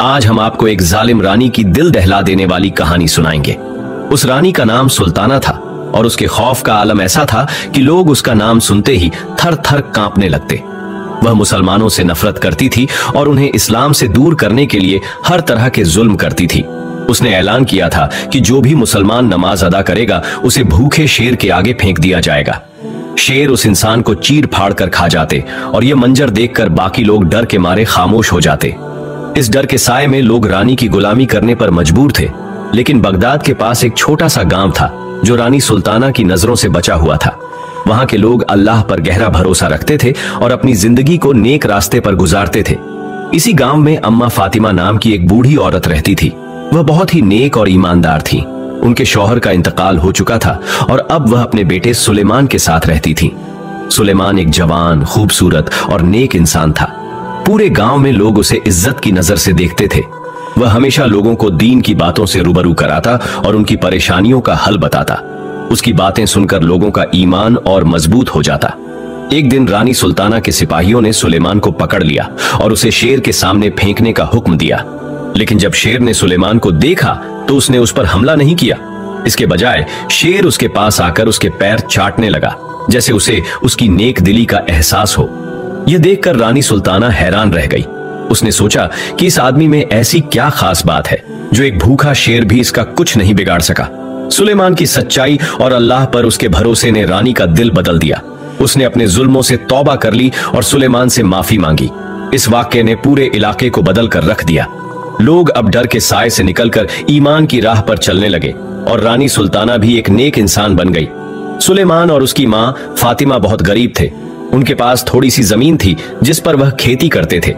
आज हम आपको एक जालिम रानी की दिल दहला देने वाली कहानी सुनाएंगे। उस रानी का नाम सुल्ताना था और उसके खौफ का आलम ऐसा था कि लोग उसका नाम सुनते ही थर थर कांपने लगते। वह मुसलमानों से नफरत करती थी और उन्हें इस्लाम से दूर करने के लिए हर तरह के जुल्म करती थी। उसने ऐलान किया था कि जो भी मुसलमान नमाज अदा करेगा उसे भूखे शेर के आगे फेंक दिया जाएगा। शेर उस इंसान को चीर फाड़ कर खा जाते और यह मंजर देखकर बाकी लोग डर के मारे खामोश हो जाते। इस डर के साए में लोग रानी की गुलामी करने पर मजबूर थे। लेकिन बगदाद के पास एक छोटा सा गांव था जो रानी सुल्ताना की नजरों से बचा हुआ था। वहां के लोग अल्लाह पर गहरा भरोसा रखते थे और अपनी जिंदगी को नेक रास्ते पर गुजारते थे। इसी गांव में अम्मा फातिमा नाम की एक बूढ़ी औरत रहती थी। वह बहुत ही नेक और ईमानदार थी। उनके शौहर का इंतकाल हो चुका था और अब वह अपने बेटे सुलेमान के साथ रहती थी। सुलेमान एक जवान, खूबसूरत और नेक इंसान था। पूरे गांव में लोग उसे इज्जत की नजर से देखते थे। वह हमेशा लोगों को दीन की बातों से रूबरू कराता और उनकी परेशानियों का हल बताता। उसकी बातें सुनकर लोगों का ईमान और मजबूत हो जाता। एक दिन रानी सुल्ताना के सिपाहियों ने सुलेमान को पकड़ लिया और उसे शेर के सामने फेंकने का हुक्म दिया। लेकिन जब शेर ने सुलेमान को देखा तो उसने उस पर हमला नहीं किया। इसके बजाय शेर उसके पास आकर उसके पैर चाटने लगा, जैसे उसे उसकी नेक दिली का एहसास हो। यह देखकर रानी सुल्ताना हैरान रह गई। उसने सोचा कि इस आदमी में ऐसी क्या खास बात है जो एक भूखा शेर भी इसका कुछ नहीं बिगाड़ सका। सुलेमान की सच्चाई और अल्लाह पर उसके भरोसे ने रानी का दिल बदल दिया। उसने अपने जुल्मों से तौबा कर ली और सुलेमान से माफी मांगी। इस वाक्य ने पूरे इलाके को बदल कर रख दिया। लोग अब डर के साए से निकलकर ईमान की राह पर चलने लगे और रानी सुल्ताना भी एक नेक इंसान बन गई। सुलेमान और उसकी मां फातिमा बहुत गरीब थे। उनके पास थोड़ी सी जमीन थी जिस पर वह खेती करते थे।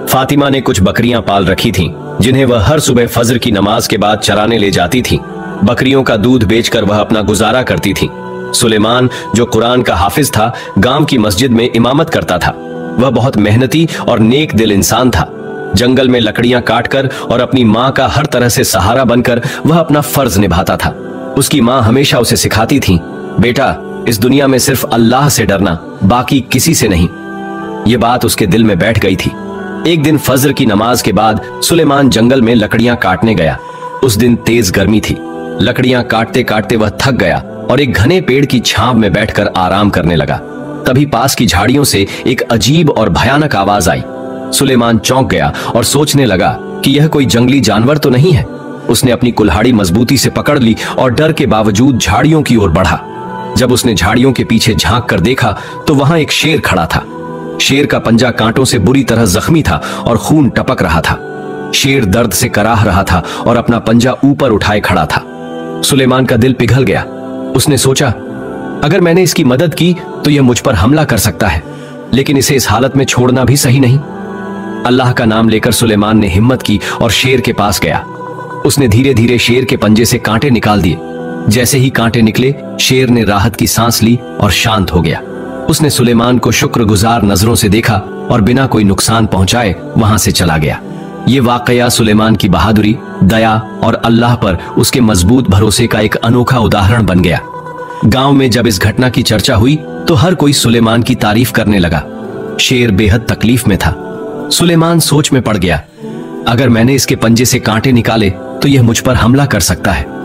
फातिमा ने कुछ बकरियां पाल रखी थीं, जिन्हें वह हर सुबह फजर की नमाज के बाद चराने ले जाती थीं। बकरियों का दूध बेचकर वह अपना गुजारा करती थीं। सुलेमान, जो कुरान का हाफिज था, गांव की मस्जिद में इमामत करता था। वह बहुत मेहनती और नेक दिल इंसान था। जंगल में लकड़ियां काटकर और अपनी मां का हर तरह से सहारा बनकर वह अपना फर्ज निभाता था। उसकी मां हमेशा उसे सिखाती थी, बेटा, इस दुनिया में सिर्फ अल्लाह से डरना, बाकी किसी से नहीं। ये बात उसके दिल में बैठ गई थी। एक दिन फजर की नमाज के बाद सुलेमान जंगल में लकड़ियां काटने गया। उस दिन तेज गर्मी थी। लकड़ियां काटते काटते वह थक गया और एक घने पेड़ की छांव में बैठकर आराम करने लगा। तभी पास की झाड़ियों से एक अजीब और भयानक आवाज आई। सुलेमान चौंक गया और सोचने लगा कि यह कोई जंगली जानवर तो नहीं है। उसने अपनी कुल्हाड़ी मजबूती से पकड़ ली और डर के बावजूद झाड़ियों की ओर बढ़ा। जब उसने झाड़ियों के पीछे झांक कर देखा तो वहां एक शेर खड़ा था। शेर का पंजा कांटों से बुरी तरह जख्मी था और खून टपक रहा था। शेर दर्द से कराह रहा था और अपना पंजा ऊपर उठाए खड़ा था। सुलेमान का दिल पिघल गया। उसने सोचा, अगर मैंने इसकी मदद की तो यह मुझ पर हमला कर सकता है, लेकिन इसे इस हालत में छोड़ना भी सही नहीं। अल्लाह का नाम लेकर सुलेमान ने हिम्मत की और शेर के पास गया। उसने धीरे धीरे शेर के पंजे से कांटे निकाल दिए। जैसे ही कांटे निकले, शेर ने राहत की सांस ली और शांत हो गया। उसने सुलेमान को शुक्रगुजार नजरों से देखा और बिना कोई नुकसान पहुंचाए वहां से चला गया। ये वाकया सुलेमान की बहादुरी, दया और अल्लाह पर उसके मजबूत भरोसे का एक अनोखा उदाहरण बन गया। गांव में जब इस घटना की चर्चा हुई तो हर कोई सुलेमान की तारीफ करने लगा। शेर बेहद तकलीफ में था। सुलेमान सोच में पड़ गया, अगर मैंने इसके पंजे से कांटे निकाले तो यह मुझ पर हमला कर सकता है।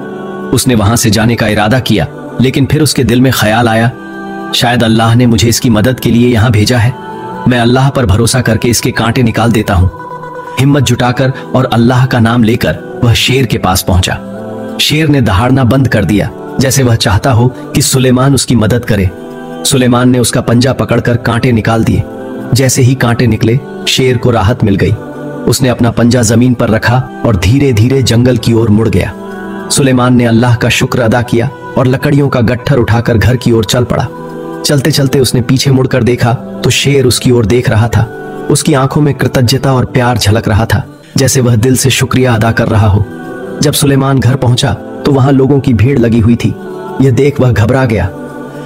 उसने वहां से जाने का इरादा किया, लेकिन फिर उसके दिल में ख्याल आया, शायद अल्लाह ने मुझे इसकी मदद के लिए यहां भेजा है। मैं अल्लाह पर भरोसा करके इसके कांटे निकाल देता हूं। हिम्मत जुटाकर और अल्लाह का नाम लेकर वह शेर के पास पहुंचा। शेर ने दहाड़ना बंद कर दिया, जैसे वह चाहता हो कि सुलेमान उसकी मदद करे। सुलेमान ने उसका पंजा पकड़कर कांटे निकाल दिए। जैसे ही कांटे निकले, शेर को राहत मिल गई। उसने अपना पंजा जमीन पर रखा और धीरे धीरे जंगल की ओर मुड़ गया। सुलेमान ने अल्लाह का शुक्र अदा किया और लकड़ियों का गट्ठर उठाकर घर की ओर चल पड़ा। चलते चलते उसने पीछे मुड़कर देखा तो शेर उसकी ओर देख रहा था। उसकी आंखों में कृतज्ञता और प्यार झलक रहा था, जैसे वह दिल से शुक्रिया अदा कर रहा हो। जब सुलेमान घर पहुंचा तो वहां लोगों की भीड़ लगी हुई थी। यह देख वह घबरा गया।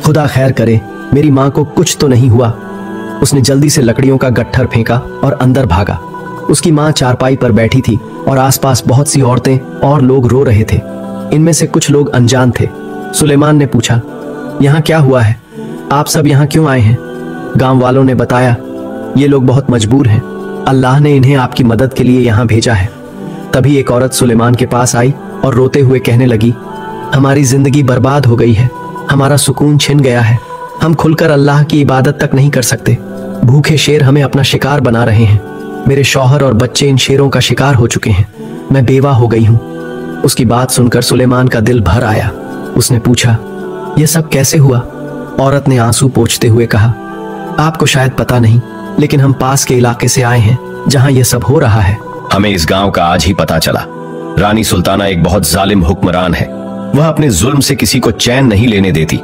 खुदा खैर करे, मेरी मां को कुछ तो नहीं हुआ। उसने जल्दी से लकड़ियों का गट्ठर फेंका और अंदर भागा। उसकी मां चारपाई पर बैठी थी और आसपास बहुत सी औरतें और लोग रो रहे थे। इनमें से कुछ लोग अनजान थे। सुलेमान ने पूछा, यहाँ क्या हुआ है? आप सब यहाँ क्यों आए हैं? गांव वालों ने बताया, ये लोग बहुत मजबूर हैं। अल्लाह ने इन्हें आपकी मदद के लिए यहाँ भेजा है। तभी एक औरत सुलेमान के पास आई और रोते हुए कहने लगी, हमारी जिंदगी बर्बाद हो गई है, हमारा सुकून छिन गया है, हम खुलकर अल्लाह की इबादत तक नहीं कर सकते। भूखे शेर हमें अपना शिकार बना रहे हैं। मेरे शौहर और बच्चे इन शेरों का शिकार हो चुके हैं। मैं बेवा हो गई हूँ। उसकी बात सुनकर सुलेमान का दिल भर आया। उसने पूछा, यह सब कैसे हुआ? औरत ने आंसू पोंछते हुए कहा, आपको शायद पता नहीं, लेकिन हम पास के इलाके से आए हैं जहां यह सब हो रहा है। हमें इस गांव का आज ही पता चला। रानी सुल्ताना एक बहुत जालिम हुक्मरान है। वह अपने जुल्म से किसी को चैन नहीं लेने देती।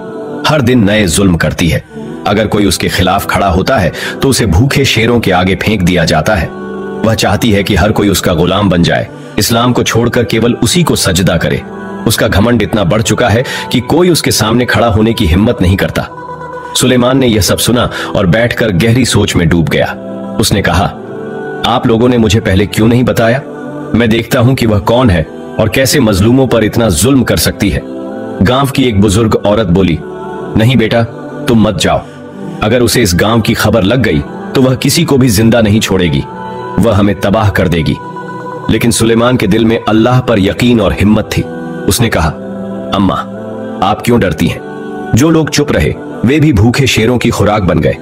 हर दिन नए जुल्म करती है। अगर कोई उसके खिलाफ खड़ा होता है तो उसे भूखे शेरों के आगे फेंक दिया जाता है। वह चाहती है कि हर कोई उसका गुलाम बन जाए, इस्लाम को छोड़कर केवल उसी को सजदा करे। उसका घमंड इतना बढ़ चुका है कि कोई उसके सामने खड़ा होने की हिम्मत नहीं करता। सुलेमान ने यह सब सुना और बैठकर गहरी सोच में डूब गया। उसने कहा, आप लोगों ने मुझे पहले क्यों नहीं बताया? मैं देखता हूं कि वह कौन है और कैसे मजलूमों पर इतना जुल्म कर सकती है। गांव की एक बुजुर्ग औरत बोली, नहीं बेटा, तुम मत जाओ। अगर उसे इस गांव की खबर लग गई तो वह किसी को भी जिंदा नहीं छोड़ेगी। वह हमें तबाह कर देगी। लेकिन सुलेमान के दिल में अल्लाह पर यकीन और हिम्मत थी। उसने कहा, अम्मा, आप क्यों डरती हैं? जो लोग चुप रहे वे भी भूखे शेरों की खुराक बन गए।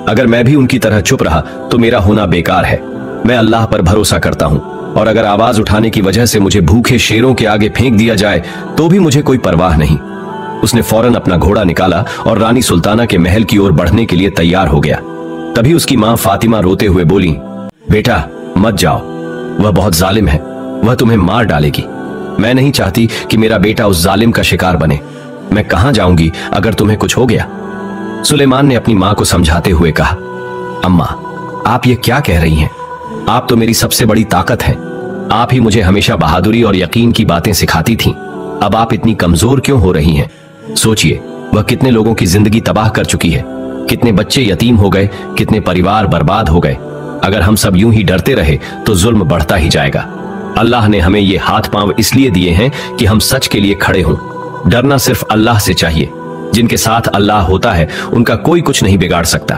अगर मैं भी उनकी तरह चुप रहा तो मेरा होना बेकार है। मैं अल्लाह पर भरोसा करता हूं, और अगर आवाज उठाने की वजह से मुझे भूखे शेरों के आगे फेंक दिया जाए तो भी मुझे कोई परवाह नहीं। उसने फौरन अपना घोड़ा निकाला और रानी सुल्ताना के महल की ओर बढ़ने के लिए तैयार हो गया। तभी उसकी मां फातिमा रोते हुए बोली, बेटा मत जाओ, वह बहुत जालिम है, वह तुम्हें मार डालेगी। मैं नहीं चाहती कि मेरा बेटा उस जालिम का शिकार बने। मैं कहां जाऊंगी अगर तुम्हें कुछ हो गया? सुलेमान ने अपनी मां को समझाते हुए कहा, अम्मा, आप ये क्या कह रही हैं? आप तो मेरी सबसे बड़ी ताकत हैं। आप ही मुझे हमेशा बहादुरी और यकीन की बातें सिखाती थीं। अब आप इतनी कमजोर क्यों हो रही हैं? सोचिए, वह कितने लोगों की जिंदगी तबाह कर चुकी है। कितने बच्चे यतीम हो गए, कितने परिवार बर्बाद हो गए। अगर हम सब यूं ही डरते रहे तो जुल्म बढ़ता ही जाएगा। अल्लाह ने हमें ये हाथ पांव इसलिए दिए हैं कि हम सच के लिए खड़े हों। डरना सिर्फ अल्लाह से चाहिए। जिनके साथ अल्लाह होता है उनका कोई कुछ नहीं बिगाड़ सकता।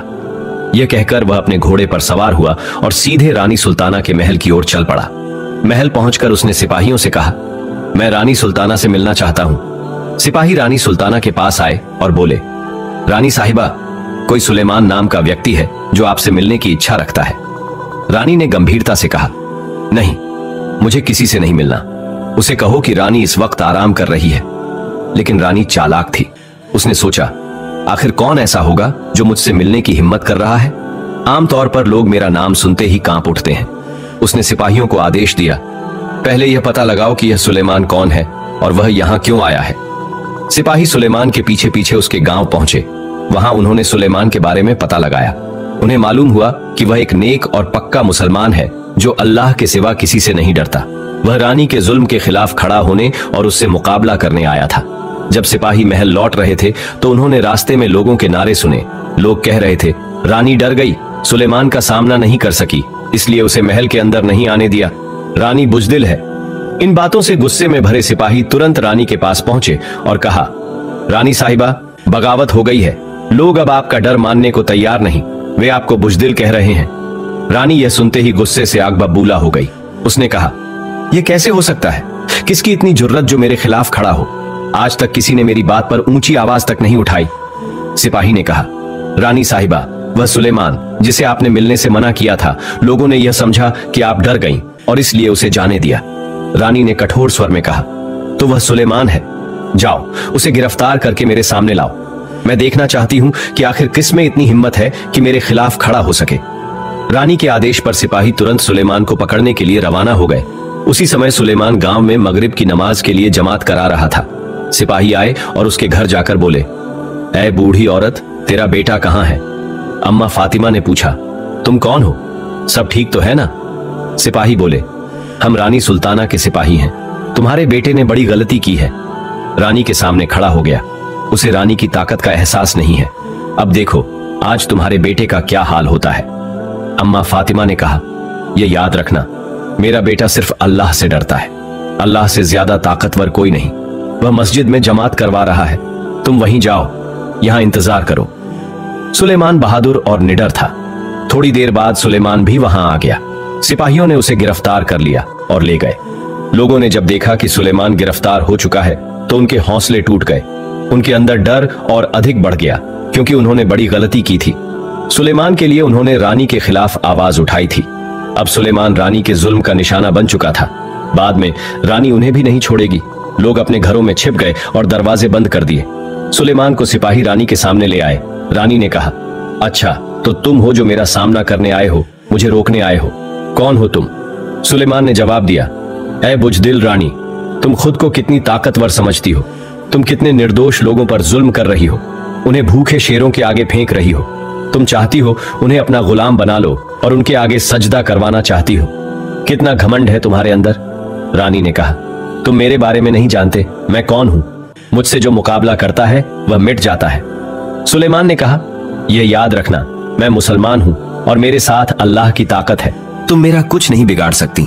यह कहकर वह अपने घोड़े पर सवार हुआ और सीधे रानी सुल्ताना के महल की ओर चल पड़ा। महल पहुंचकर उसने सिपाहियों से कहा, मैं रानी सुल्ताना से मिलना चाहता हूं। सिपाही रानी सुल्ताना के पास आए और बोले, रानी साहिबा, कोई सुलेमान नाम का व्यक्ति है जो आपसे मिलने की इच्छा रखता है। रानी ने गंभीरता से कहा, नहीं, मुझे किसी से नहीं मिलना। उसे कहो कि रानी इस वक्त आराम कर रही है। लेकिन रानी चालाक थी। उसने सोचा, आखिर कौन ऐसा होगा जो मुझसे मिलने की हिम्मत कर रहा है? आमतौर पर लोग मेरा नाम सुनते ही कांप उठते हैं। उसने सिपाहियों को आदेश दिया, पहले यह पता लगाओ कि यह सुलेमान कौन है और वह यहां क्यों आया है। सिपाही सुलेमान के पीछे पीछे उसके गांव पहुंचे। वहां उन्होंने सुलेमान के बारे में पता लगाया। उन्हें मालूम हुआ कि वह एक नेक और पक्का मुसलमान है जो अल्लाह के सिवा किसी से नहीं डरता। वह रानी के जुल्म के खिलाफ खड़ा होने और उससे मुकाबला करने आया था। जब सिपाही महल लौट रहे थे तो उन्होंने रास्ते में लोगों के नारे सुने। लोग कह रहे थे, रानी डर गई, सुलेमान का सामना नहीं कर सकी, इसलिए उसे महल के अंदर नहीं आने दिया। रानी बुजदिल है। इन बातों से गुस्से में भरे सिपाही तुरंत रानी के पास पहुंचे और कहा, रानी साहिबा, बगावत हो गई है। लोग अब आपका डर मानने को तैयार नहीं। वे आपको बुजदिल कह रहे हैं। रानी यह सुनते ही गुस्से से आग बबूला हो गई। उसने कहा, यह कैसे हो सकता है? किसकी इतनी जुर्रत जो मेरे खिलाफ खड़ा हो? आज तक किसी ने मेरी बात पर ऊंची आवाज तक नहीं उठाई। सिपाही ने कहा, रानी साहिबा, वह सुलेमान जिसे आपने मिलने से मना किया था, लोगों ने यह समझा कि आप डर गईं और इसलिए उसे जाने दिया। रानी ने कठोर स्वर में कहा, तो वह सुलेमान है। जाओ, उसे गिरफ्तार करके मेरे सामने लाओ। मैं देखना चाहती हूं कि आखिर किस में इतनी हिम्मत है कि मेरे खिलाफ खड़ा हो सके। रानी के आदेश पर सिपाही तुरंत सुलेमान को पकड़ने के लिए रवाना हो गए। उसी समय सुलेमान गांव में मगरिब की नमाज के लिए जमात करा रहा था। सिपाही आए और उसके घर जाकर बोले, ऐ बूढ़ी औरत, तेरा बेटा कहां है? अम्मा फातिमा ने पूछा, तुम कौन हो? सब ठीक तो है ना? सिपाही बोले, हम रानी सुल्ताना के सिपाही हैं। तुम्हारे बेटे ने बड़ी गलती की है। रानी के सामने खड़ा हो गया। उसे रानी की ताकत का एहसास नहीं है। अब देखो आज तुम्हारे बेटे का क्या हाल होता है। अम्मा फातिमा ने कहा, यह याद रखना, मेरा बेटा सिर्फ अल्लाह से डरता है। अल्लाह से ज्यादा ताकतवर कोई नहीं। वह मस्जिद में जमात करवा रहा है। तुम वहीं जाओ, यहां इंतजार करो। सुलेमान बहादुर और निडर था। थोड़ी देर बाद सुलेमान भी वहां आ गया। सिपाहियों ने उसे गिरफ्तार कर लिया और ले गए। लोगों ने जब देखा कि सुलेमान गिरफ्तार हो चुका है तो उनके हौसले टूट गए। उनके अंदर डर और अधिक बढ़ गया, क्योंकि उन्होंने बड़ी गलती की थी। सुलेमान के लिए उन्होंने रानी के खिलाफ आवाज उठाई थी। अब सुलेमान रानी के जुल्म का निशाना बन चुका था। बाद में रानी उन्हें भी नहीं छोड़ेगी। लोग अपने घरों में छिप गए और दरवाजे बंद कर दिए। सुलेमान को सिपाही रानी के सामने ले आए। रानी ने कहा, अच्छा तो तुम हो जो मेरा सामना करने आए हो, मुझे रोकने आए हो। कौन हो तुम? सुलेमान ने जवाब दिया, ऐ बुजदिल रानी, तुम खुद को कितनी ताकतवर समझती हो। तुम कितने निर्दोष लोगों पर जुल्म कर रही हो, उन्हें भूखे शेरों के आगे फेंक रही हो। तुम चाहती हो उन्हें अपना गुलाम बना लो और उनके आगे सजदा करवाना चाहती हो। कितना घमंड है तुम्हारे अंदर। रानी ने कहा, तुम मेरे बारे में नहीं जानते मैं कौन हूं। मुझसे जो मुकाबला करता है वह मिट जाता है। सुलेमान ने कहा, यह याद रखना, मैं मुसलमान हूं और मेरे साथ अल्लाह की ताकत है। तुम मेरा कुछ नहीं बिगाड़ सकती।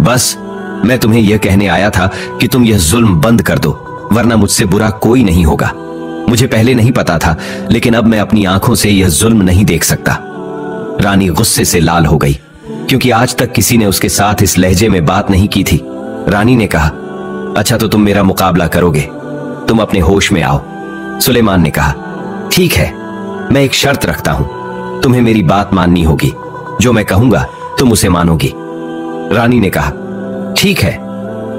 बस मैं तुम्हें यह कहने आया था कि तुम यह जुल्म बंद कर दो, वरना मुझसे बुरा कोई नहीं होगा। मुझे पहले नहीं पता था, लेकिन अब मैं अपनी आंखों से यह जुल्म नहीं देख सकता। रानी गुस्से से लाल हो गई, क्योंकि आज तक किसी ने उसके साथ इस लहजे में बात नहीं की थी। रानी ने कहा, अच्छा तो तुम मेरा मुकाबला करोगे, तुम अपने होश में आओ। सुलेमान ने कहा, ठीक है, मैं एक शर्त रखता हूं, तुम्हें मेरी बात माननी होगी। जो मैं कहूंगा तुम उसे मानोगी। रानी ने कहा, ठीक है,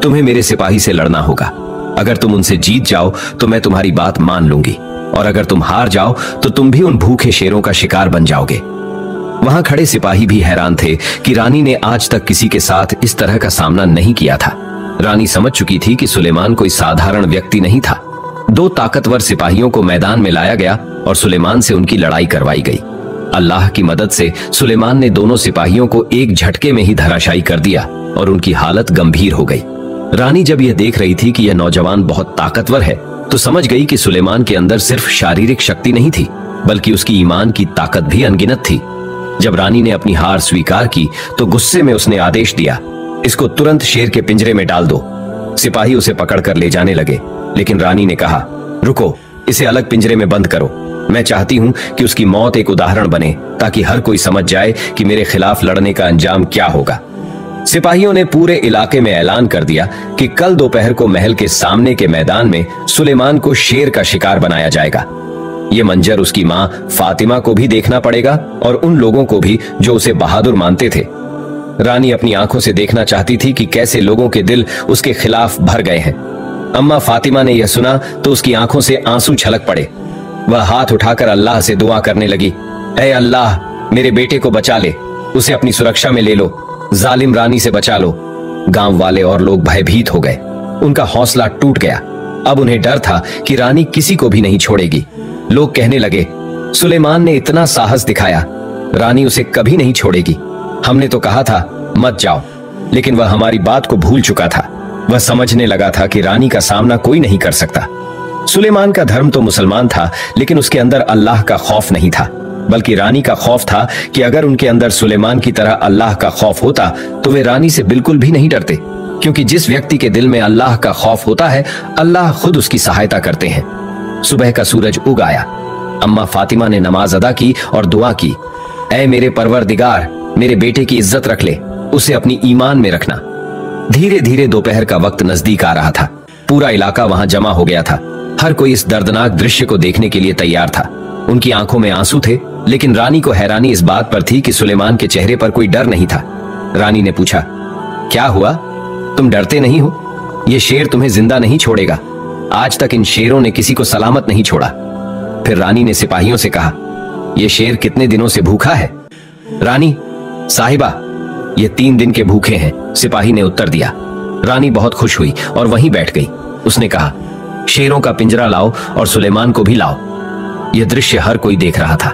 तुम्हें मेरे सिपाही से लड़ना होगा। अगर तुम उनसे जीत जाओ तो मैं तुम्हारी बात मान लूंगी, और अगर तुम हार जाओ तो तुम भी उन भूखे शेरों का शिकार बन जाओगे। वहां खड़े सिपाही भी हैरान थे कि रानी ने आज तक किसी के साथ इस तरह का सामना नहीं किया था। रानी समझ चुकी थी कि सुलेमान कोई साधारण व्यक्ति नहीं था। 2 ताकतवर सिपाहियों को मैदान में लाया गया और सुलेमान से उनकी लड़ाई करवाई गई। अल्लाह की मदद से सुलेमान ने दोनों सिपाहियों को एक झटके में ही धराशायी कर दिया और उनकी हालत गंभीर हो गई। रानी जब यह देख रही थी कि यह नौजवान बहुत ताकतवर है, तो समझ गई कि सुलेमान के अंदर सिर्फ शारीरिक शक्ति नहीं थी, बल्कि उसकी ईमान की ताकत भी अनगिनत थी। जब रानी ने अपनी हार स्वीकार की तो गुस्से में उसने आदेश दिया, इसको तुरंत शेर के पिंजरे में डाल दो। सिपाही उसे पकड़कर ले जाने लगे, लेकिन रानी ने कहा, रुको, इसे अलग पिंजरे में बंद करो। मैं चाहती हूं कि उसकी मौत एक उदाहरण बने, ताकि हर कोई समझ जाए कि मेरे खिलाफ लड़ने का अंजाम क्या होगा। सिपाहियों ने पूरे इलाके में ऐलान कर दिया कि कल दोपहर को महल के सामने के मैदान में सुलेमान को शेर का शिकार बनाया जाएगा। ये मंजर उसकी मां फातिमा को भी देखना पड़ेगा और उन लोगों को भी जो उसे बहादुर मानते थे। रानी अपनी आंखों से देखना चाहती थी कि कैसे लोगों के दिल उसके खिलाफ भर गए हैं। अम्मा फातिमा ने यह सुना तो उसकी आंखों से आंसू छलक पड़े। वह हाथ उठाकर अल्लाह से दुआ करने लगी, ऐ अल्लाह, मेरे बेटे को बचा ले, उसे अपनी सुरक्षा में ले लो, जालिम रानी से बचा लो। गांव वाले और लोग भयभीत हो गए, उनका हौसला टूट गया। अब उन्हें डर था कि रानी किसी को भी नहीं छोड़ेगी। लोग कहने लगे, सुलेमान ने इतना साहस दिखाया, रानी उसे कभी नहीं छोड़ेगी। हमने तो कहा था मत जाओ, लेकिन वह हमारी बात को भूल चुका था। वह समझने लगा था कि रानी का सामना कोई नहीं कर सकता। सुलेमान का धर्म तो मुसलमान था, लेकिन उसके अंदर अल्लाह का खौफ नहीं था, बल्कि रानी का खौफ था कि अगर उनके अंदर सुलेमान की तरह अल्लाह का खौफ होता तो वे रानी से बिल्कुल भी नहीं डरते, क्योंकि जिस व्यक्ति के दिल में अल्लाह का खौफ होता है, अल्लाह खुद उसकी सहायता करते हैं। सुबह का सूरज उग आया। अम्मा फातिमा ने नमाज अदा की और दुआ की, ऐ मेरे परवरदिगार, मेरे बेटे की इज्जत रख ले, उसे अपनी ईमान में रखना। धीरे धीरे दोपहर का वक्त नजदीक आ रहा था। पूरा इलाका वहां जमा हो गया था। हर कोई इस दर्दनाक दृश्य को देखने के लिए तैयार था। उनकी आंखों में आंसू थे, लेकिन रानी को हैरानी इस बात पर थी कि सुलेमान के चेहरे पर कोई डर नहीं था। रानी ने पूछा, क्या हुआ, तुम डरते नहीं हो? ये शेर तुम्हें जिंदा नहीं छोड़ेगा। आज तक इन शेरों ने किसी को सलामत नहीं छोड़ा। फिर रानी ने सिपाहियों से कहा, यह शेर कितने दिनों से भूखा है? रानी, साहिबा, ये 3 दिन के भूखे हैं, सिपाही ने उत्तर दिया। रानी बहुत खुश हुई और वहीं बैठ गई। उसने कहा, शेरों का पिंजरा लाओ और सुलेमान को भी लाओ। यह दृश्य हर कोई देख रहा था।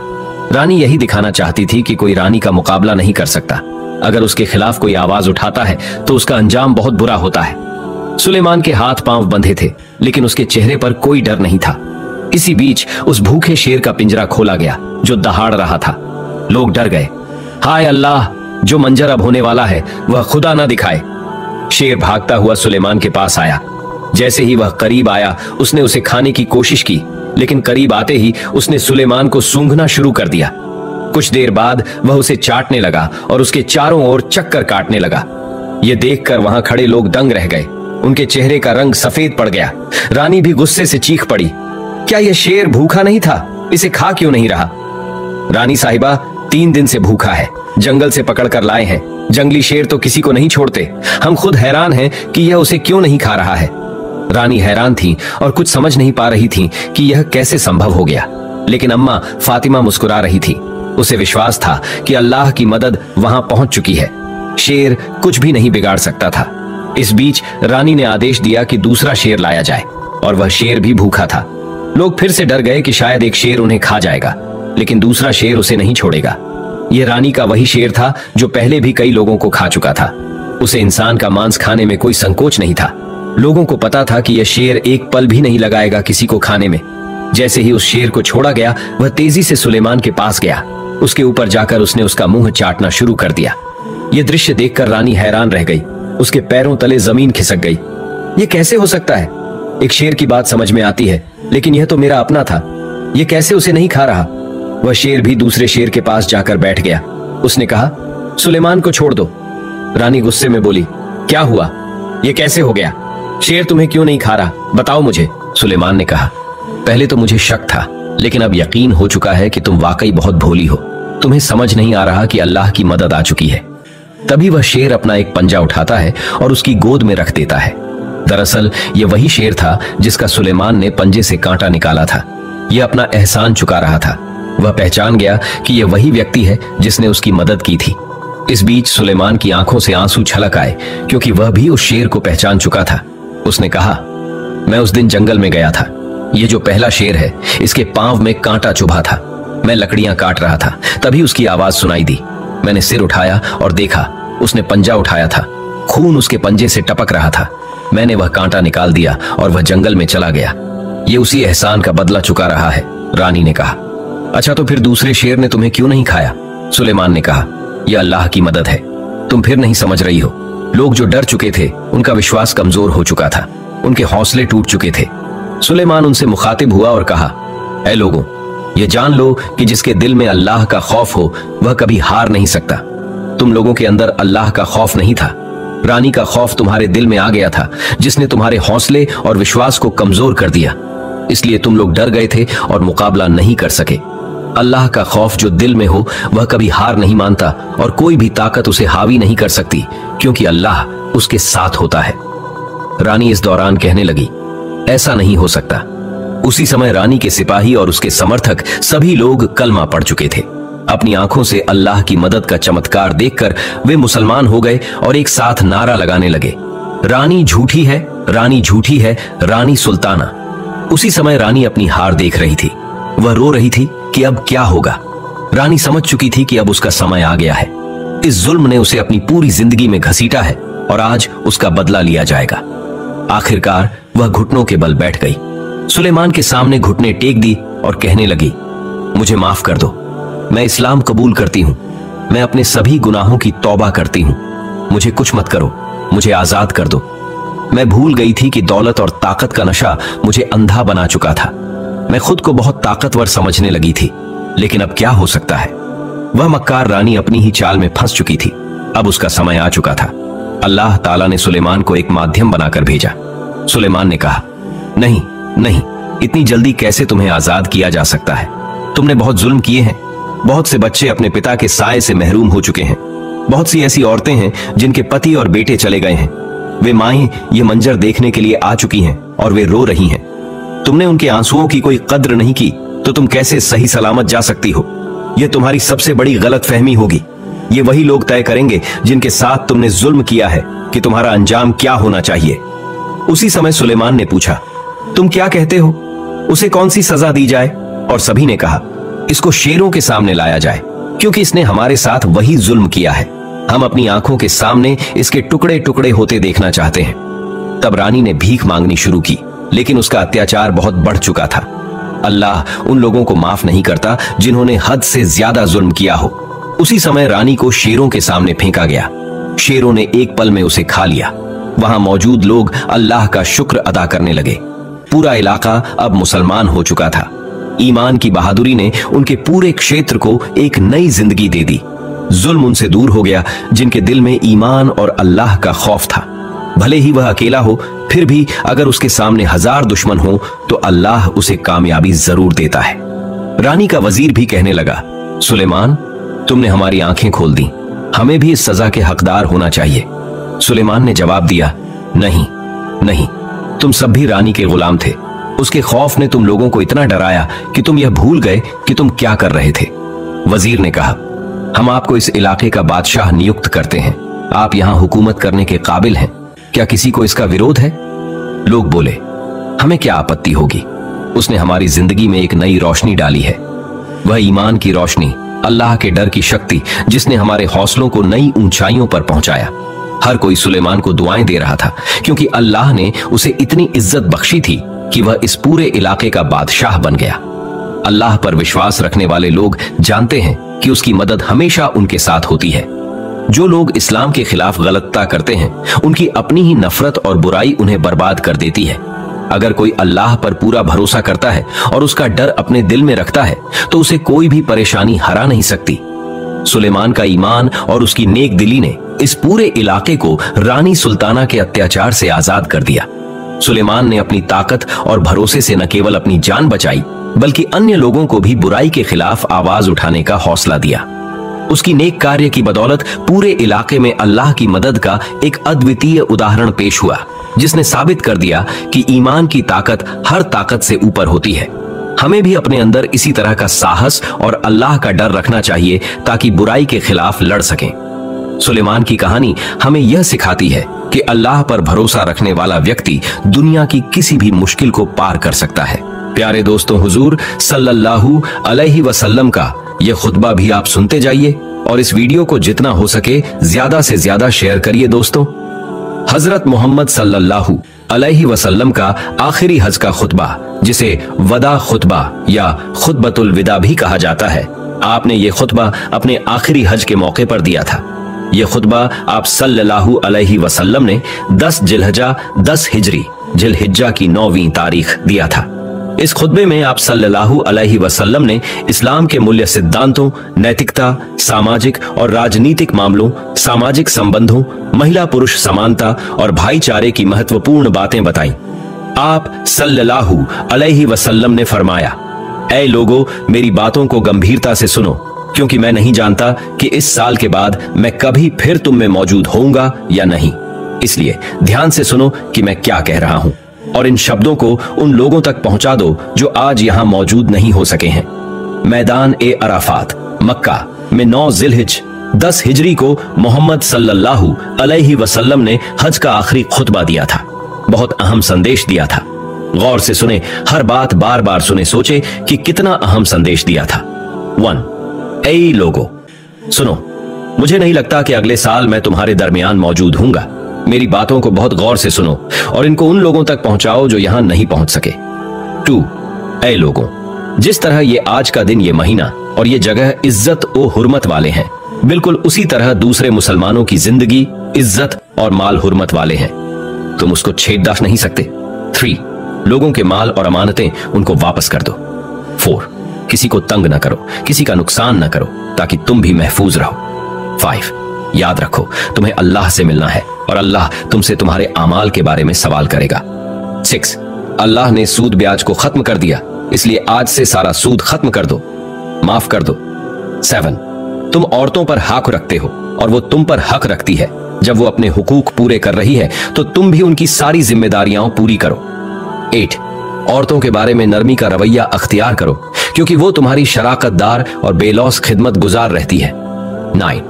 रानी यही दिखाना चाहती थी कि कोई रानी का मुकाबला नहीं कर सकता। अगर उसके खिलाफ कोई आवाज उठाता है तो उसका अंजाम बहुत बुरा होता है। सुलेमान के हाथ पांव बंधे थे, लेकिन उसके चेहरे पर कोई डर नहीं था। इसी बीच उस भूखे शेर का पिंजरा खोला गया जो दहाड़ रहा था। लोग डर गए। हाय अल्लाह, जो मंजर अब होने वाला है वह खुदा ना दिखाए। शेर भागता हुआ सुलेमान के पास आया। जैसे ही वह करीब आया, उसने उसे खाने की कोशिश की, लेकिन करीब आते ही उसने सुलेमान को सूंघना शुरू कर दिया। कुछ देर बाद वह उसे चाटने लगा और उसके चारों ओर चक्कर काटने लगा। ये देखकर वहां खड़े लोग दंग रह गए। उनके चेहरे का रंग सफेद पड़ गया। रानी भी गुस्से से चीख पड़ी, क्या यह शेर भूखा नहीं था? इसे खा क्यों नहीं रहा? रानी साहिबा 3 दिन से भूखा है, जंगल से पकड़कर लाए हैं। जंगली शेर तो किसी को नहीं छोड़ते। हम खुद हैरान हैं कि यह उसे क्यों नहीं खा रहा है। रानी हैरान थी और कुछ समझ नहीं पा रही थी कि यह कैसे संभव हो गया। लेकिन अम्मा फातिमा मुस्कुरा रही थी। उसे विश्वास था कि अल्लाह की मदद वहां पहुंच चुकी है। शेर कुछ भी नहीं बिगाड़ सकता था। इस बीच रानी ने आदेश दिया कि दूसरा शेर लाया जाए और वह शेर भी भूखा था। लोग फिर से डर गए कि शायद एक शेर उन्हें खा जाएगा, लेकिन दूसरा शेर उसे नहीं छोड़ेगा। यह रानी का वही शेर था जो पहले भी कई लोगों को खा चुका था। उसे इंसान का मांस खाने में कोई संकोच नहीं था। लोगों को पता था कि यह शेर एक पल भी नहीं लगाएगा किसी को खाने में। जैसे ही उस शेर को छोड़ा गया, वह तेजी से सुलेमान के पास गया। उसके ऊपर जाकर उसने उसका मुंह चाटना शुरू कर दिया। यह दृश्य देखकर रानी हैरान रह गई। उसके पैरों तले जमीन खिसक गई। यह कैसे हो सकता है? एक शेर की बात समझ में आती है, लेकिन यह तो मेरा अपना था। यह कैसे उसे नहीं खा रहा? वह शेर भी दूसरे शेर के पास जाकर बैठ गया। उसने कहा, सुलेमान को छोड़ दो। रानी गुस्से में बोली, क्या हुआ? यह कैसे हो गया? शेर तुम्हें क्यों नहीं खा रहा? बताओ मुझे। सुलेमान ने कहा, पहले तो मुझे शक था, लेकिन अब यकीन हो चुका है कि तुम वाकई बहुत भोली हो। तुम्हें समझ नहीं आ रहा कि अल्लाह की मदद आ चुकी है। तभी वह शेर अपना एक पंजा उठाता है और उसकी गोद में रख देता है। दरअसल यह वही शेर था जिसका सुलेमान ने पंजे से कांटा निकाला था। यह अपना एहसान चुका रहा था। वह पहचान गया कि यह वही व्यक्ति है जिसने उसकी मदद की थी। इस बीच सुलेमान की आंखों से आंसू छलक आए, क्योंकि वह भी उस शेर को पहचान चुका था। उसने कहा, मैं उस दिन जंगल में गया था। ये जो पहला शेर है, इसके पांव में कांटा चुभा था। मैं लकड़ियां काट रहा था, तभी उसकी आवाज सुनाई दी। मैंने सिर उठाया और देखा, उसने पंजा उठाया था। खून उसके पंजे से टपक रहा था। मैंने वह कांटा निकाल दिया और वह जंगल में चला गया। ये उसी एहसान का बदला चुका रहा है। रानी ने कहा, अच्छा तो फिर दूसरे शेर ने तुम्हें क्यों नहीं खाया? सुलेमान ने कहा, यह अल्लाह की मदद है। तुम फिर नहीं समझ रही हो। लोग जो डर चुके थे, उनका विश्वास कमजोर हो चुका था। उनके हौसले टूट चुके थे। सुलेमान उनसे मुखातिब हुआ और कहा, ऐ लोगों, ये जान लो कि जिसके दिल में अल्लाह का खौफ हो, वह कभी हार नहीं सकता। तुम लोगों के अंदर अल्लाह का खौफ नहीं था। रानी का खौफ तुम्हारे दिल में आ गया था, जिसने तुम्हारे हौसले और विश्वास को कमजोर कर दिया। इसलिए तुम लोग डर गए थे और मुकाबला नहीं कर सके। अल्लाह का खौफ जो दिल में हो, वह कभी हार नहीं मानता और कोई भी ताकत उसे हावी नहीं कर सकती, क्योंकि अल्लाह उसके साथ होता है। रानी इस दौरान कहने लगी, ऐसा नहीं हो सकता। उसी समय रानी के सिपाही और उसके समर्थक सभी लोग कलमा पढ़ चुके थे। अपनी आंखों से अल्लाह की मदद का चमत्कार देखकर वे मुसलमान हो गए और एक साथ नारा लगाने लगे, रानी झूठी है, रानी झूठी है, रानी सुल्ताना। उसी समय रानी अपनी हार देख रही थी। वह रो रही थी कि अब क्या होगा। रानी समझ चुकी थी कि अब उसका समय आ गया है। इस जुल्म ने उसे अपनी पूरी जिंदगी में घसीटा है और आज उसका बदला लिया जाएगा। आखिरकार वह घुटनों के बल बैठ गई। सुलेमान के सामने घुटने टेक दी और कहने लगी, मुझे माफ कर दो। मैं इस्लाम कबूल करती हूं। मैं अपने सभी गुनाहों की तौबा करती हूं। मुझे कुछ मत करो, मुझे आजाद कर दो। मैं भूल गई थी कि दौलत और ताकत का नशा मुझे अंधा बना चुका था। मैं खुद को बहुत ताकतवर समझने लगी थी, लेकिन अब क्या हो सकता है। वह मक्कार रानी अपनी ही चाल में फंस चुकी थी। अब उसका समय आ चुका था। अल्लाह ताला ने सुलेमान को एक माध्यम बनाकर भेजा। सुलेमान ने कहा, नहीं नहीं, इतनी जल्दी कैसे तुम्हें आजाद किया जा सकता है? तुमने बहुत जुल्म किए हैं। बहुत से बच्चे अपने पिता के साए से महरूम हो चुके हैं। बहुत सी ऐसी औरतें हैं जिनके पति और बेटे चले गए हैं। वे माएं ये मंजर देखने के लिए आ चुकी हैं और वे रो रही हैं। तुमने उनके आंसुओं की कोई कद्र नहीं की, तो तुम कैसे सही सलामत जा सकती हो? यह तुम्हारी सबसे बड़ी गलतफहमी होगी। ये वही लोग तय करेंगे जिनके साथ तुमने जुल्म किया है कि तुम्हारा अंजाम क्या होना चाहिए। उसी समय सुलेमान ने पूछा, तुम क्या कहते हो? उसे कौन सी सजा दी जाए? और सभी ने कहा, इसको शेरों के सामने लाया जाए, क्योंकि इसने हमारे साथ वही जुल्म किया है। हम अपनी आंखों के सामने इसके टुकड़े टुकड़े होते देखना चाहते हैं। तब रानी ने भीख मांगनी शुरू की, लेकिन उसका अत्याचार बहुत बढ़ चुका था। अल्लाह उन लोगों को माफ नहीं करता जिन्होंने हद से ज्यादा जुल्म किया हो। उसी समय रानी को शेरों के सामने फेंका गया। शेरों ने एक पल में उसे खा लिया। वहां मौजूद लोग अल्लाह का शुक्र अदा करने लगे। पूरा इलाका अब मुसलमान हो चुका था। ईमान की बहादुरी ने उनके पूरे क्षेत्र को एक नई जिंदगी दे दी। जुल्म उनसे दूर हो गया। जिनके दिल में ईमान और अल्लाह का खौफ था, भले ही वह अकेला हो, फिर भी अगर उसके सामने 1000 दुश्मन हो तो अल्लाह उसे कामयाबी जरूर देता है। रानी का वजीर भी कहने लगा, सुलेमान, तुमने हमारी आंखें खोल दी, हमें भी इस सजा के हकदार होना चाहिए। सुलेमान ने जवाब दिया, नहीं नहीं, तुम सब भी रानी के गुलाम थे। उसके खौफ ने तुम लोगों को इतना डराया कि तुम यह भूल गए कि तुम क्या कर रहे थे। वजीर ने कहा, हम आपको इस इलाके का बादशाह नियुक्त करते हैं, आप यहां हुकूमत करने के काबिल हैं, क्या किसी को इसका विरोध है? लोग बोले, हमें क्या आपत्ति होगी, उसने हमारी जिंदगी में एक नई रोशनी डाली है। वह ईमान की रोशनी, अल्लाह के डर की शक्ति, जिसने हमारे हौसलों को नई ऊंचाइयों पर पहुंचाया। हर कोई सुलेमान को दुआएं दे रहा था, क्योंकि अल्लाह ने उसे इतनी इज्जत बख्शी थी कि वह इस पूरे इलाके का बादशाह बन गया। अल्लाह पर विश्वास रखने वाले लोग जानते हैं कि उसकी मदद हमेशा उनके साथ होती है। जो लोग इस्लाम के खिलाफ गलतता करते हैं, उनकी अपनी ही नफरत और बुराई उन्हें बर्बाद कर देती है। अगर कोई अल्लाह पर पूरा भरोसा करता है और उसका डर अपने दिल में रखता है, तो उसे कोई भी परेशानी हरा नहीं सकती। सुलेमान का ईमान और उसकी नेक दिली ने इस पूरे इलाके को रानी सुल्ताना के अत्याचार से आजाद कर दिया। सुलेमान ने अपनी ताकत और भरोसे से न केवल अपनी जान बचाई, बल्कि अन्य लोगों को भी बुराई के खिलाफ आवाज उठाने का हौसला दिया। उसकी नेक कार्य की बदौलत पूरे इलाके में अल्लाह की मदद का एक अद्वितीय उदाहरण पेश हुआ, जिसने साबित कर दिया कि ईमान की ताकत हर ताकत से ऊपर होती है। हमें भी अपने अंदर इसी तरह का साहस और अल्लाह का डर रखना चाहिए, ताकि बुराई के खिलाफ लड़ सकें। सुलेमान की कहानी हमें यह सिखाती है कि अल्लाह पर भरोसा रखने वाला व्यक्ति दुनिया की किसी भी मुश्किल को पार कर सकता है। प्यारे दोस्तों, हुजूर सल्लल्लाहु अलैहि वसल्लम का यह खुतबा भी आप सुनते जाइए और इस वीडियो को जितना हो सके ज्यादा से ज्यादा शेयर करिए। दोस्तों, हजरत मोहम्मद सल्लल्लाहु अलैहि वसल्लम का आखिरी हज का खुतबा, जिसे वदा खुतबा या खुतबतुल विदा भी कहा जाता है, आपने ये खुतबा अपने आखिरी हज के मौके पर दिया था। यह खुतबा आप सल्लल्लाहु अलैहि वसल्लम ने 10 जिलहजा 10 हिजरी जिलहिज्जा की 9वीं तारीख दिया था। इस खुतबे में आप सल्लल्लाहु अलैहि वसल्लम ने इस्लाम के मूल्य सिद्धांतों, नैतिकता, सामाजिक और राजनीतिक मामलों, सामाजिक संबंधों, महिला पुरुष समानता और भाईचारे की महत्वपूर्ण बातें बताई। आप सल्लल्लाहु अलैहि वसल्लम ने फरमाया, ऐ लोगों, मेरी बातों को गंभीरता से सुनो, क्योंकि मैं नहीं जानता कि इस साल के बाद मैं कभी फिर तुम में मौजूद होऊंगा या नहीं। इसलिए ध्यान से सुनो कि मैं क्या कह रहा हूं, और इन शब्दों को उन लोगों तक पहुंचा दो जो आज यहां मौजूद नहीं हो सके हैं। मैदान ए अराफात मक्का में 9 जिलहिज 10 हिजरी को मोहम्मद सल्लल्लाहु अलैहि वसल्लम ने हज का आखिरी खुतबा दिया था। बहुत अहम संदेश दिया था। गौर से सुने, हर बात बार बार सुने, सोचे कि कितना अहम संदेश दिया था। 1. ऐ लोगों, सुनो, मुझे नहीं लगता कि अगले साल मैं तुम्हारे दरमियान मौजूद हूंगा। मेरी बातों को बहुत गौर से सुनो और इनको उन लोगों तक पहुंचाओ जो यहां नहीं पहुंच सके। 2. ऐ लोगों, जिस तरह ये आज का दिन, ये महीना और ये जगह इज्जत और हुर्मत वाले हैं, बिल्कुल उसी तरह दूसरे मुसलमानों की जिंदगी, इज्जत और माल हुर्मत वाले हैं। तुम उसको छेड़ नहीं सकते। 3. लोगों के माल और अमानतें उनको वापस कर दो। 4. किसी को तंग ना करो, किसी का नुकसान ना करो, ताकि तुम भी महफूज रहो। 5. याद रखो, तुम्हें अल्लाह से मिलना है और अल्लाह तुमसे तुम्हारे अमाल के बारे में सवाल करेगा। 6. अल्लाह ने सूद ब्याज को खत्म कर दिया, इसलिए आज से सारा सूद खत्म कर दो, माफ कर दो। 7. तुम औरतों पर हक रखते हो और वो तुम पर हक रखती है। जब वो अपने हुकूक पूरे कर रही है तो तुम भी उनकी सारी जिम्मेदारियां पूरी करो। 8. औरतों के बारे में नरमी का रवैया अख्तियार करो, क्योंकि वो तुम्हारी शराकतदार और बेलौस खिदमत गुजार रहती है। 9.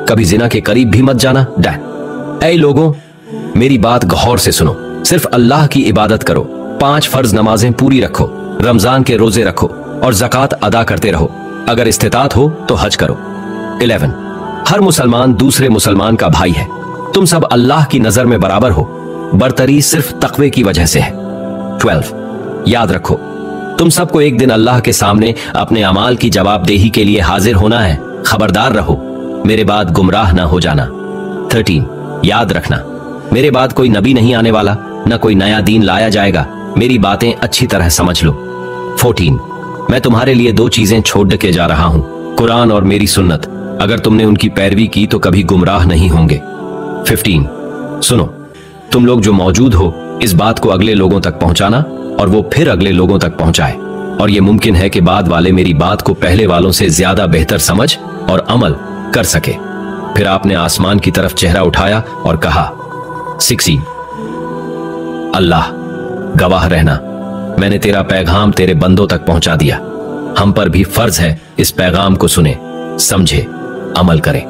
कभी जिना के करीब भी मत जाना। 10. ऐ लोगों, मेरी बात गौर से सुनो, सिर्फ अल्लाह की इबादत करो, 5 फर्ज नमाजें पूरी रखो, रमजान के रोजे रखो और ज़कात अदा करते रहो। अगर इस्तिताअत हो तो हज करो। 11. हर मुसलमान दूसरे मुसलमान का भाई है। तुम सब अल्लाह की नजर में बराबर हो, बरतरी सिर्फ तकवे की वजह से है। 12. याद रखो, तुम सबको एक दिन अल्लाह के सामने अपने अमाल की जवाबदेही के लिए हाजिर होना है। खबरदार रहो, मेरे बाद गुमराह ना हो जाना। 13. याद रखना, मेरे बाद कोई नबी नहीं आने वाला, न कोई नया दीन लाया जाएगा। मेरी बातें अच्छी तरह समझ लो। 14. मैं तुम्हारे लिए दो चीजें छोड़ के जा रहा हूं, कुरान और मेरी सुन्नत। अगर तुमने उनकी पैरवी की तो कभी गुमराह नहीं होंगे। 15 सुनो, तुम लोग जो मौजूद हो इस बात को अगले लोगों तक पहुंचाना और वो फिर अगले लोगों तक पहुंचाए, और ये मुमकिन है कि बाद वाले मेरी बात को पहले वालों से ज्यादा बेहतर समझ और अमल कर सके। फिर आपने आसमान की तरफ चेहरा उठाया और कहा, 16 अल्लाह गवाह रहना, मैंने तेरा पैगाम तेरे बंदों तक पहुंचा दिया। हम पर भी फर्ज है इस पैगाम को सुने, समझे, अमल करें।